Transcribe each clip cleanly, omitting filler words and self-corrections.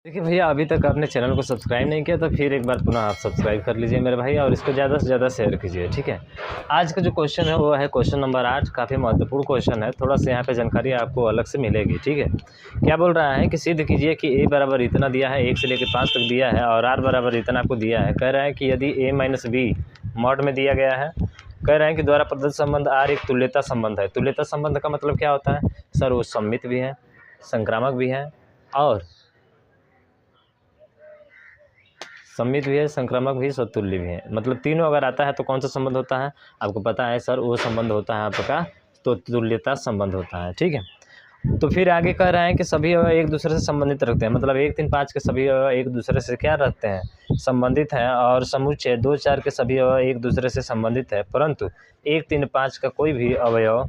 देखिए भैया, अभी तक आपने चैनल को सब्सक्राइब नहीं किया तो फिर एक बार पुनः आप सब्सक्राइब कर लीजिए मेरे भाई, और इसको ज़्यादा से ज़्यादा शेयर कीजिए। ठीक है, आज का जो क्वेश्चन है वो है क्वेश्चन नंबर 8। काफ़ी महत्वपूर्ण क्वेश्चन है, थोड़ा सा यहाँ पे जानकारी आपको अलग से मिलेगी। ठीक है, क्या बोल रहा है कि सिद्ध कीजिए कि a बराबर इतना दिया है, 1 से लेकर 5 तक दिया है, और r बराबर इतना आपको दिया है। कह रहा है कि यदि a माइनस बी मॉड में दिया गया है, कह रहे हैं कि द्वारा प्रदत्त संबंध r एक तुल्यता संबंध है। तुल्यता संबंध का मतलब क्या होता है सर? वो सममित भी है, संक्रामक भी है, और सममित भी है, संक्रामक भी, स्वतुल्य भी है। मतलब तीनों अगर आता है तो कौन सा संबंध होता है आपको पता है सर? वो संबंध होता है आपका तो तुल्यता संबंध होता है। ठीक है, तो फिर आगे कह रहे हैं कि सभी अवयव एक दूसरे से संबंधित रखते हैं। मतलब 1, 3, 5 के सभी अवयव एक दूसरे से क्या रखते हैं? संबंधित हैं। और समुच्चय 2, 4 के सभी अवयव एक दूसरे से संबंधित है, परंतु 1, 3, 5 का कोई भी अवयव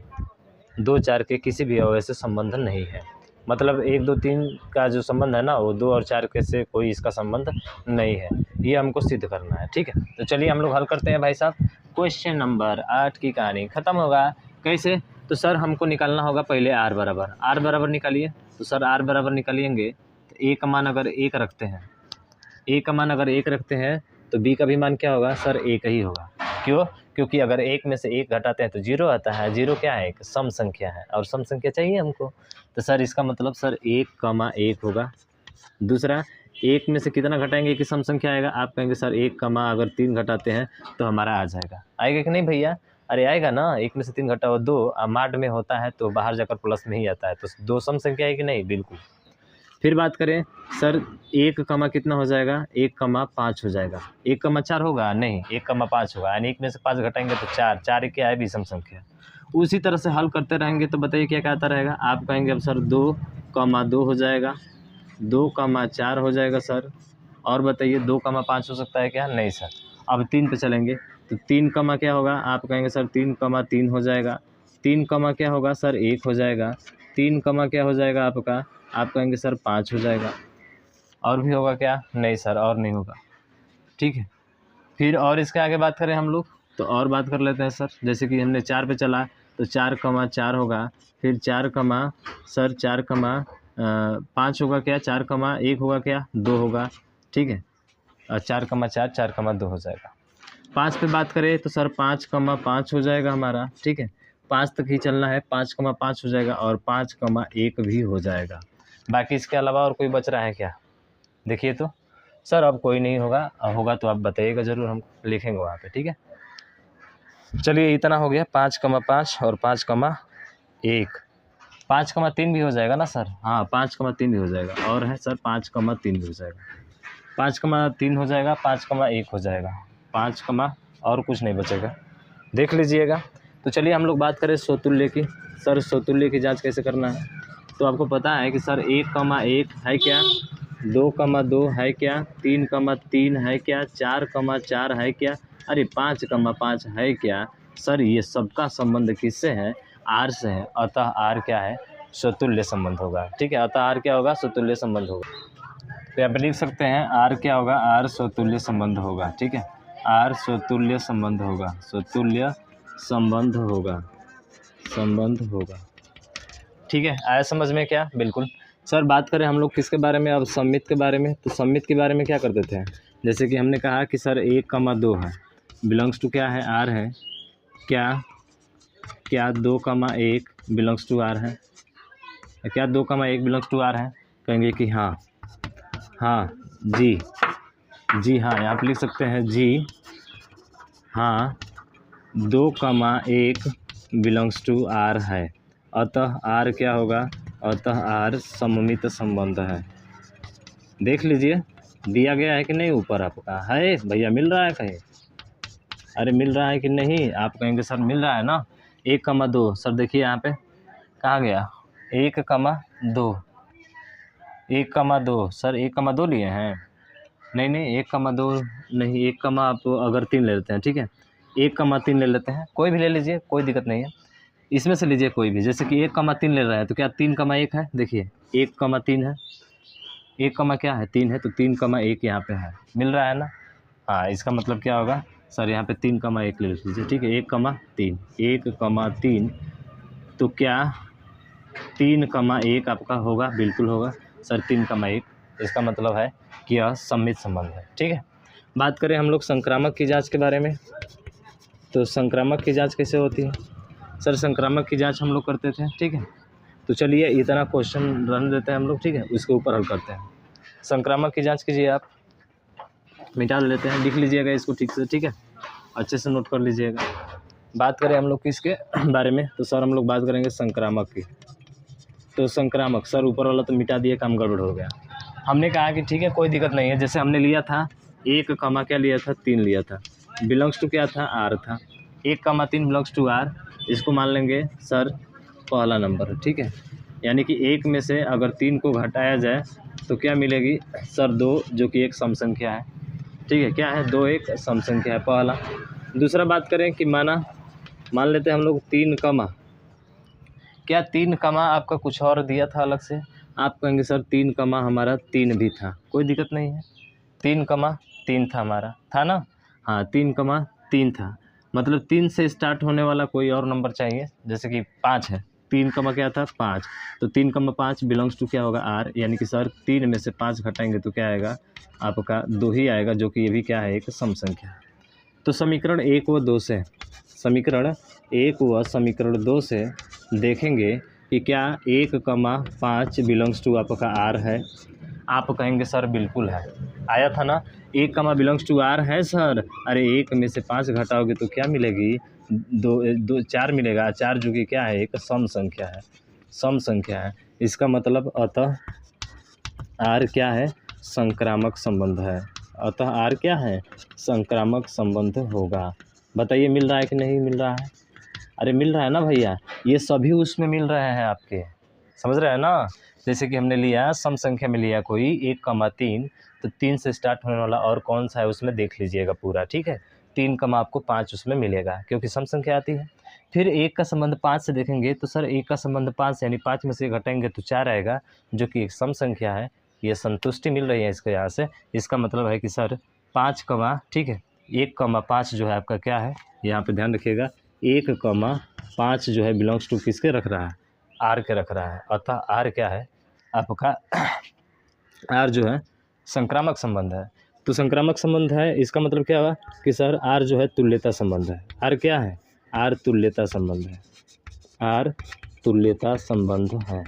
2, 4 के किसी भी अवयव से संबंध नहीं है। मतलब 1, 2, 3 का जो संबंध है ना, वो 2 और 4 के से कोई इसका संबंध नहीं है। ये हमको सिद्ध करना है। ठीक है, तो चलिए हम लोग हल करते हैं भाई साहब। क्वेश्चन नंबर 8 की कहानी खत्म होगा। कैसे? तो सर हमको निकालना होगा पहले r बराबर निकालिए। तो सर r बराबर निकालिएंगे तो a का मान अगर 1 रखते हैं, a का मान अगर 1 रखते हैं तो b का भी मान क्या होगा सर? 1 ही होगा। क्यों? क्योंकि अगर 1 में से 1 घटाते हैं तो 0 आता है। 0 क्या है? एक सम संख्या है, और सम संख्या चाहिए हमको। तो सर इसका मतलब सर 1, 1 होगा। दूसरा, 1 में से कितना घटाएंगे कि सम संख्या आएगा? आप कहेंगे सर 1, अगर 3 घटाते हैं तो हमारा आ जाएगा। आएगा कि नहीं भैया? अरे आएगा ना। 1 में से 3 घटाओ 2, माड में होता है तो बाहर जाकर प्लस में ही आता है, तो 2 सम संख्या है कि नहीं? बिल्कुल। फिर बात करें सर 1, कितना हो जाएगा? 1, 5 हो जाएगा। 1, 4 होगा? नहीं, 1, 5 होगा। यानी 1 में से 5 घटाएंगे तो 4, 4 क्या है? विषम संख्या। उसी तरह से हल करते रहेंगे तो बताइए क्या कहता रहेगा? आप कहेंगे अब सर 2, 2 हो जाएगा, 2, 4 हो जाएगा सर। और बताइए 2, 5 हो सकता है क्या? नहीं सर। अब 3 पे चलेंगे तो 3, क्या होगा? आप कहेंगे सर 3, 3 हो जाएगा। 3, क्या होगा सर? 1 हो जाएगा। 3, क्या हो जाएगा आपका? आप कहेंगे सर 5 हो जाएगा। और भी होगा क्या? नहीं सर, और नहीं होगा। ठीक है, फिर और इसके आगे बात करें हम लोग तो और बात कर लेते हैं सर। जैसे कि हमने 4 पे चला तो 4, 4 होगा। फिर 4, 5 होगा क्या? 4, 1 होगा क्या? 2 होगा। ठीक है, और 4, 4, 4, 2 हो जाएगा। 5 पे बात करें तो सर 5, 5 हो जाएगा हमारा। ठीक है, 5 तक ही चलना है। 5, 5 हो जाएगा, और 5, 1 भी हो जाएगा। बाकी इसके अलावा और कोई बच रहा है क्या? देखिए तो सर अब कोई नहीं होगा, होगा तो आप बताइएगा ज़रूर, हम लिखेंगे वहाँ पे। ठीक है, चलिए इतना हो गया। 5, 5 और 5, 1। 5, 3 भी हो जाएगा ना सर? हाँ, 5, 3 भी हो जाएगा। और है सर 5, 3 भी हो जाएगा। 5, 3 हो जाएगा, 5, 1 हो जाएगा। 5, और कुछ नहीं बचेगा, देख लीजिएगा। तो चलिए हम लोग बात करें स्वतुल्य की। सर स्वतुल्य की जांच कैसे करना है? तो आपको पता है कि सर 1, 1 है क्या? 2, 2 है क्या? 3, 3 है क्या? 4, 4 है क्या? अरे 5, 5 है क्या? सर ये सबका संबंध किससे है? आर से है। अतः आर क्या है? स्वतुल्य संबंध होगा। ठीक है, अतः आर क्या होगा? स्वतुल्य संबंध होगा। तो आप लिख सकते हैं आर क्या होगा? आर स्वतुल्य संबंध होगा। ठीक है, आर स्वतुल्य संबंध होगा। स्वतुल्य संबंध होगा। ठीक है, आया समझ में क्या? बिल्कुल। सर बात करें हम लोग किसके बारे में? अब सममित के बारे में। तो सममित के बारे में क्या करते थे? जैसे कि हमने कहा कि सर 1, 2 है, बिलोंग्स टू क्या है? आर है। क्या 2, 1 बिलोंग्स टू आर है? क्या 2, 1 बिलोंग्स टू आर है? कहेंगे कि हाँ, जी हाँ। यहाँ पे लिख सकते हैं जी हाँ, 2, 1 बिलोंग्स टू आर है। अतः आर क्या होगा? अतः आर सममित संबंध है। देख लीजिए, दिया गया है कि नहीं? ऊपर आपका है भैया, मिल रहा है कहीं? अरे मिल रहा है कि नहीं? आप कहेंगे सर मिल रहा है ना। 1, 2 सर देखिए यहाँ पे कहाँ गया? 1, 2। 1, 2 सर 1, 2 लिए हैं? नहीं 1, 2 नहीं। 1, आप अगर 3 ले लेते हैं, ठीक है, 1, 3 ले लेते हैं, कोई भी ले लीजिए, कोई दिक्कत नहीं है। इसमें से लीजिए कोई भी, जैसे कि 1, 3 ले रहा है तो क्या 3, 1 है? देखिए 1, 3 है। 1, क्या है? 3 है, तो 3, 1 यहाँ पे है। मिल रहा है ना? हाँ, इसका मतलब क्या होगा सर? यहाँ पे 3, 1 ले लीजिए। ठीक है, 1, 3। 1, 3 तो क्या 3, 1 आपका होगा? बिल्कुल होगा सर, 3, 1। इसका मतलब है कि यह सम्मित संबंध है। ठीक है, बात करें हम लोग संक्रामक की जांच के बारे में, तो संक्रामक की जांच कैसे होती है सर? संक्रामक की जांच हम लोग करते थे। ठीक है, तो चलिए इतना क्वेश्चन रन देते हैं हम लोग। ठीक है, उसके ऊपर हल करते हैं। संक्रामक की जांच कीजिए, आप मिटा लेते हैं, लिख लीजिएगा इसको ठीक से। ठीक है, अच्छे से नोट कर लीजिएगा। बात करें हम लोग किसके बारे में, तो सर हम लोग बात करेंगे संक्रामक की। तो संक्रामक सर ऊपर वाला तो मिटा दिए, काम गड़बड़ हो गया। हमने कहा कि ठीक है कोई दिक्कत नहीं है, जैसे हमने लिया था 1 कमा क्या लिया था 3 लिया था, बिलोंग्स टू क्या था आर था, 1,3 बिलोंग्स टू आर, इसको मान लेंगे सर पहला नंबर। ठीक है, यानी कि 1 में से अगर 3 को घटाया जाए तो क्या मिलेगी सर 2, जो कि एक सम संख्या है। ठीक है, क्या है 2 एक सम संख्या है पहला। दूसरा बात करें कि मान लेते हैं हम लोग 3 कमा, क्या 3 कमा आपका कुछ और दिया था अलग से, आप कहेंगे सर 3 कमा हमारा 3 भी था, कोई दिक्कत नहीं है, 3 कमा 3 था हमारा, था ना? हाँ 3 कमा 3 था, मतलब 3 से स्टार्ट होने वाला कोई और नंबर चाहिए, जैसे कि 5 है, 3 कमा क्या था 5, तो 3 कमा 5 बिलोंग्स टू क्या होगा आर, यानी कि सर 3 में से 5 घटाएंगे तो क्या आएगा आपका 2 ही आएगा, जो कि ये भी क्या है एक सम संख्या है। तो समीकरण 1 व 2 से, समीकरण 1 व समीकरण 2 से देखेंगे कि क्या 1,5 बिलोंग्स टू आपका आर है। आप कहेंगे सर बिल्कुल है, आया था ना 1 कमा बिलोंग्स टू आर है सर। अरे 1 में से 5 घटाओगे तो क्या मिलेगी 2 4 मिलेगा, 4 जो कि क्या है एक सम संख्या है, सम संख्या है। इसका मतलब अतः आर क्या है संक्रामक संबंध है, अतः आर क्या है संक्रामक संबंध होगा। बताइए मिल रहा है कि नहीं मिल रहा है? अरे मिल रहा है ना भैया, ये सभी उसमें मिल रहे हैं आपके, समझ रहे हैं ना? जैसे कि हमने लिया सम संख्या में लिया कोई 1,3, तो 3 से स्टार्ट होने वाला और कौन सा है उसमें देख लीजिएगा पूरा। ठीक है, 3 कमा आपको 5 उसमें मिलेगा, क्योंकि सम संख्या आती है। फिर 1 का संबंध 5 से देखेंगे तो सर 1 का संबंध 5 यानी 5 में से घटाएंगे तो 4 आएगा, जो कि एक सम संख्या है। ये संतुष्टि मिल रही है इसके यहाँ से, इसका मतलब है कि सर 5 कमा, ठीक है 1,5 जो है आपका क्या है, यहाँ पे ध्यान रखिएगा 1,5 जो है बिलोंग्स टू किसके रख रहा है आर के रख रहा है, अतः आर क्या है आपका आर जो है संक्रामक संबंध है। तो संक्रामक संबंध है, इसका मतलब क्या हुआ कि सर आर जो है तुल्यता संबंध है। आर क्या है? आर तुल्यता संबंध है, आर तुल्यता संबंध है।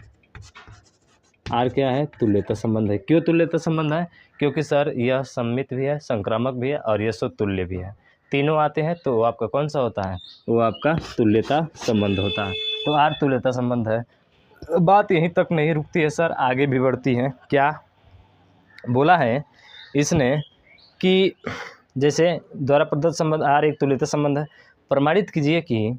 आर क्या है? तुल्यता संबंध है। क्यों तुल्यता संबंध है? क्योंकि सर यह सम्मित भी है, संक्रामक भी है और यह तुल्य भी है, तीनों आते हैं तो आपका कौन सा होता है, वो आपका तुल्यता संबंध होता है। तो आर तुल्यता संबंध है। बात यहीं तक नहीं रुकती है सर, आगे भी बढ़ती है। क्या बोला है इसने कि जैसे द्वारा प्रदत्त संबंध आर एक तुल्यता संबंध है, प्रमाणित कीजिए कि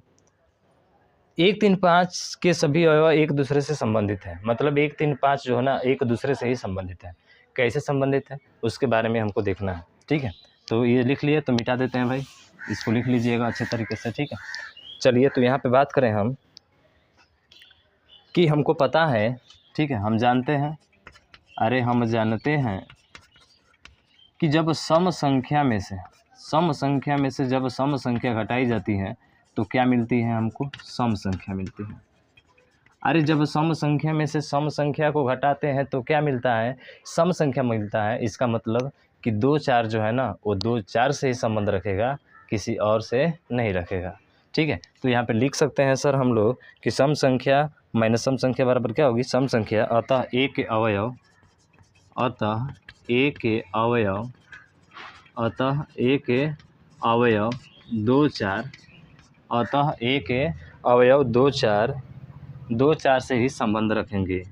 1 3 5 के सभी अवयव एक दूसरे से संबंधित हैं। मतलब 1 3 5 जो है ना एक दूसरे से ही संबंधित है। कैसे संबंधित है उसके बारे में हमको देखना है। ठीक है, तो ये लिख लिए तो मिटा देते हैं भाई, इसको लिख लीजिएगा अच्छे तरीके से। ठीक है, चलिए तो यहाँ पे बात करें हम कि हमको पता है, ठीक है हम जानते हैं, अरे हम जानते हैं कि जब सम संख्या में से जब सम संख्या घटाई जाती है तो क्या मिलती है हमको, सम संख्या मिलती है। अरे जब सम संख्या में से सम संख्या को घटाते हैं तो क्या मिलता है, सम संख्या मिलता है। इसका मतलब कि 2 4 जो है ना वो 2 4 से ही संबंध रखेगा, किसी और से नहीं रखेगा। ठीक है, तो यहाँ पे लिख सकते हैं सर हम लोग कि सम संख्या माइनस सम संख्या बराबर क्या होगी, सम संख्या। अतः ए के अवयव, अतः ए के अवयव, अतः ए के अवयव 2 4, अतः ए के अवयव 2 4 से ही संबंध रखेंगे।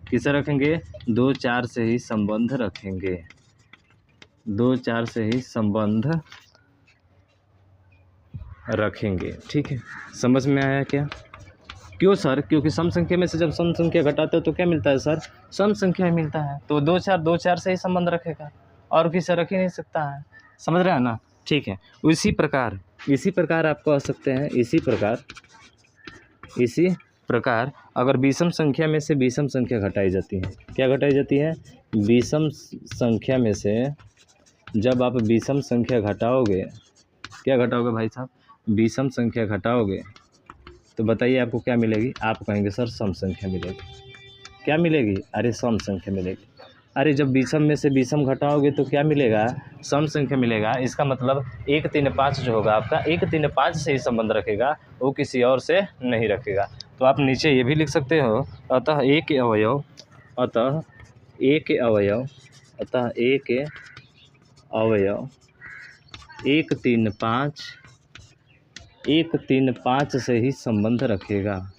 किसे रखेंगे? 2 4 से ही संबंध रखेंगे, 2 4 से ही संबंध रखेंगे। ठीक है, समझ में आया क्या? क्यों सर? क्योंकि सम संख्या में से जब सम संख्या घटाते हो तो क्या मिलता है सर, सम संख्या मिलता है। तो 2 4 से ही संबंध रखेगा और किसी रख ही नहीं सकता है, समझ रहे हैं ना? ठीक है, इसी प्रकार आप कह सकते हैं, इसी प्रकार अगर विषम संख्या में से विषम संख्या घटाई जाती है, क्या घटाई जाती है, विषम संख्या में से जब आप विषम संख्या घटाओगे, क्या घटाओगे भाई साहब, विषम संख्या घटाओगे तो बताइए आपको क्या मिलेगी, आप कहेंगे सर सम संख्या मिलेगी। क्या मिलेगी? अरे सम संख्या मिलेगी। अरे जब विषम में से विषम घटाओगे तो क्या मिलेगा, सम संख्या मिलेगा। इसका मतलब 1 3 5 जो होगा आपका 1 3 5 से ही संबंध रखेगा, वो किसी और से नहीं रखेगा। तो आप नीचे ये भी लिख सकते हो, अतः ए के अवयव 1 3 5 से ही संबंध रखेगा,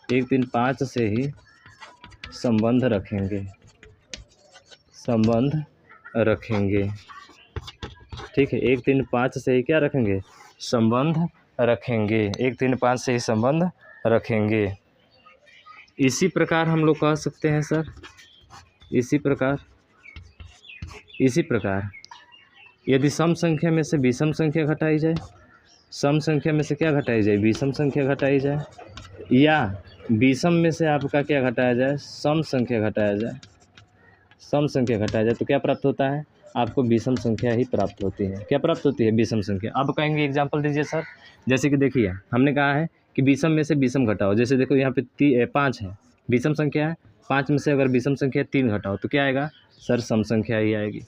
1 3 5 से ही संबंध रखेंगे। ठीक है, 1 3 5 से ही क्या रखेंगे, संबंध रखेंगे, 1 3 5 से ही संबंध रखेंगे। इसी प्रकार हम लोग कह सकते हैं सर, इसी प्रकार यदि सम संख्या में से विषम संख्या घटाई जाए, सम संख्या में से क्या घटाई जाए, विषम संख्या घटाई जाए, या विषम में से आपका क्या घटाया जाए, सम संख्या घटाया जाए, तो क्या प्राप्त होता है, आपको विषम संख्या ही प्राप्त होती है। क्या प्राप्त होती है, विषम संख्या। अब कहेंगे एग्जाम्पल दीजिए सर, जैसे कि देखिए हमने कहा है कि विषम में से विषम घटाओ। जैसे देखो यहाँ पे 5 है, विषम संख्या है, 5 में से अगर विषम संख्या 3 घटाओ तो क्या आएगा सर, सम संख्या ही आएगी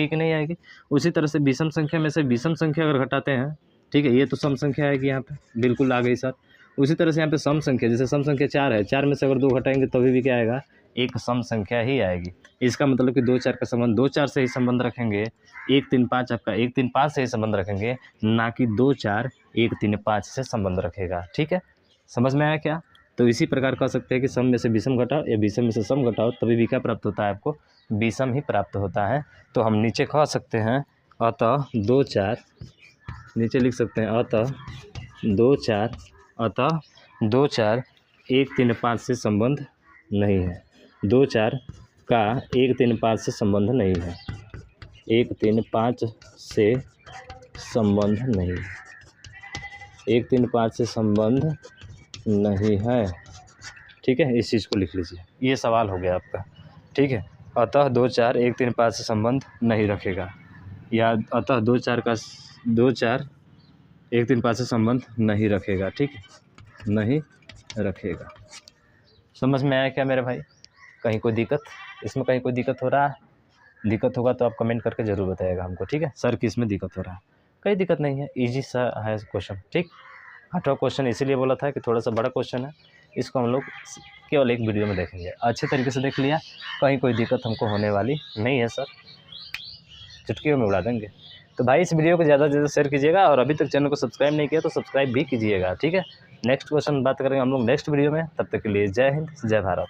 कि नहीं आएगी। उसी तरह से विषम संख्या में से विषम संख्या अगर घटाते हैं, ठीक है, ये तो सम संख्या आएगी, यहाँ पे बिल्कुल आ गई सर। उसी तरह से यहाँ पे सम संख्या, जैसे सम संख्या 4 है, 4 में से अगर 2 घटाएंगे तभी भी क्या आएगा, एक सम संख्या ही आएगी। इसका मतलब कि 2 4 का संबंध 2 4 से ही संबंध रखेंगे, 1 3 5 आपका 1 3 5 से ही संबंध रखेंगे, ना कि 2 4 1 3 5 से संबंध रखेगा। ठीक है, समझ में आया क्या। तो इसी प्रकार कह सकते हैं कि सम में से विषम घटाओ या विषम में से सम घटाओ, तभी भी क्या प्राप्त होता है, आपको विषम ही प्राप्त होता है। तो हम नीचे कह सकते हैं अतः 2 4, नीचे लिख सकते हैं अतः 2 4 1 3 5 से संबंध नहीं है, 2 4 का 1 3 5 से संबंध नहीं है, 1 3 5 से संबंध नहीं, 1 3 5 से संबंध नहीं है। ठीक है, इस चीज़ को लिख लीजिए, ये सवाल हो गया आपका। ठीक है, अतः 2 4 1 3 5 से संबंध नहीं रखेगा, या अतः 2 4 1 3 5 से संबंध नहीं रखेगा। ठीक है, नहीं रखेगा। समझ में आया क्या मेरे भाई, कहीं कोई दिक्कत, इसमें कहीं कोई दिक्कत हो रहा है, दिक्कत होगा तो आप कमेंट करके ज़रूर बताइएगा हमको। ठीक है सर, कि इसमें दिक्कत हो रहा है, कोई दिक्कत नहीं है, ईजी सा है क्वेश्चन। ठीक, 8वां क्वेश्चन इसीलिए बोला था कि थोड़ा सा बड़ा क्वेश्चन है, इसको हम लोग केवल एक वीडियो में देखेंगे। अच्छे तरीके से देख लिया, कहीं कोई दिक्कत हमको होने वाली नहीं है सर, चुटकियों में उड़ा देंगे। तो भाई इस वीडियो को ज़्यादा से ज़्यादा शेयर कीजिएगा, और अभी तक चैनल को सब्सक्राइब नहीं किया तो सब्सक्राइब भी कीजिएगा। ठीक है, नेक्स्ट क्वेश्चन बात करेंगे हम लोग नेक्स्ट वीडियो में, तब तक के लिए जय हिंद जय भारत।